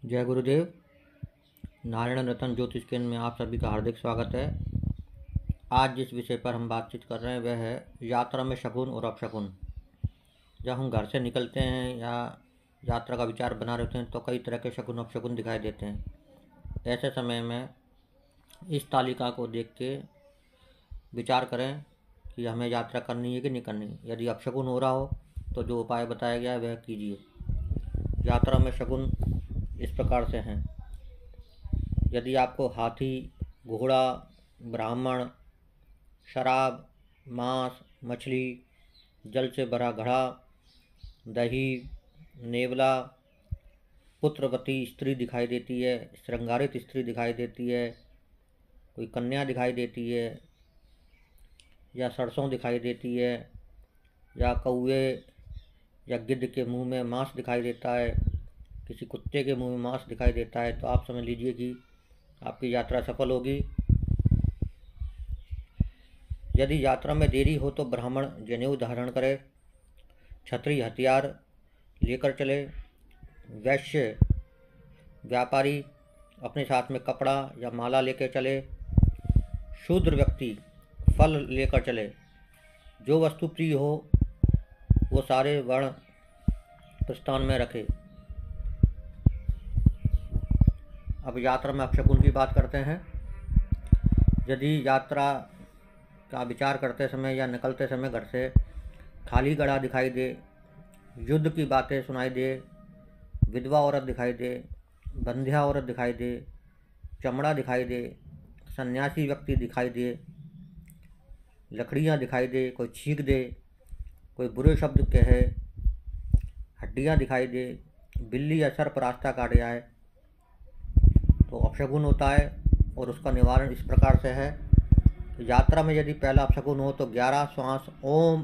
जय गुरुदेव। नारायण रतन ज्योतिष केंद्र में आप सभी का हार्दिक स्वागत है। आज जिस विषय पर हम बातचीत कर रहे हैं वह है यात्रा में शगुन और अपशगुन। जब हम घर से निकलते हैं या यात्रा का विचार बना रहे होते हैं तो कई तरह के शगुन अपशगुन दिखाई देते हैं। ऐसे समय में इस तालिका को देख के विचार करें कि हमें यात्रा करनी है कि नहीं करनी। यदि अपशगुन हो रहा हो तो जो उपाय बताया गया है वह कीजिए। यात्रा में शगुन इस प्रकार से हैं। यदि आपको हाथी, घोड़ा, ब्राह्मण, शराब, मांस, मछली, जल से भरा घड़ा, दही, नेवला, पुत्रवती स्त्री दिखाई देती है, श्रृंगारित स्त्री दिखाई देती है, कोई कन्या दिखाई देती है, या सरसों दिखाई देती है, या कौवे या गिद्ध के मुंह में मांस दिखाई देता है, किसी कुत्ते के मुंह में मांस दिखाई देता है, तो आप समझ लीजिए कि आपकी यात्रा सफल होगी। यदि यात्रा में देरी हो तो ब्राह्मण जनेऊ धारण करे, क्षत्रिय हथियार लेकर चले, वैश्य व्यापारी अपने साथ में कपड़ा या माला लेकर चले, शूद्र व्यक्ति फल लेकर चले। जो वस्तु प्रिय हो वो सारे वर्ण प्रस्थान में रखे। अब यात्रा में अपशगुन की बात करते हैं। यदि यात्रा का विचार करते समय या निकलते समय घर से खाली घड़ा दिखाई दे, युद्ध की बातें सुनाई दे, विधवा औरत दिखाई दे, बंध्या औरत दिखाई दे, चमड़ा दिखाई दे, सन्यासी व्यक्ति दिखाई दे, लकड़ियाँ दिखाई दे, कोई छींक दे, कोई बुरे शब्द कहे, हड्डियाँ दिखाई दे, बिल्ली या सर्प रास्ता काट जाए तो अपशगुन होता है। और उसका निवारण इस प्रकार से है कि यात्रा में यदि पहला अपशगुन हो तो 11 श्वास ओम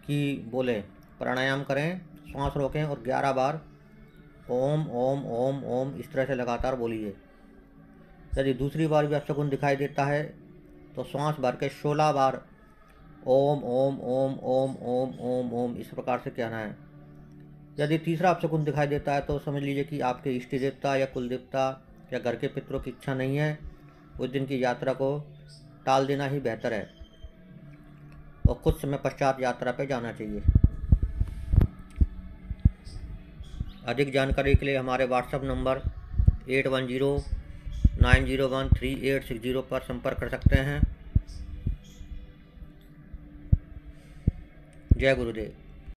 की बोलें, प्राणायाम करें, श्वास रोकें और 11 बार ओम ओम ओम ओम इस तरह से लगातार बोलिए। यदि दूसरी बार भी अपशगुन दिखाई देता है तो श्वास भर के 16 बार ओम ओम ओम ओम ओम ओम ओम इस प्रकार से कहना है। यदि तीसरा अपशगुन दिखाई देता है तो समझ लीजिए कि आपके इष्ट देवता या कुल देवता या घर के पितरों की इच्छा नहीं है, उस दिन की यात्रा को टाल देना ही बेहतर है और कुछ समय पश्चात यात्रा पर जाना चाहिए। अधिक जानकारी के लिए हमारे व्हाट्सएप नंबर 8109013860 पर संपर्क कर सकते हैं। जय गुरुदेव।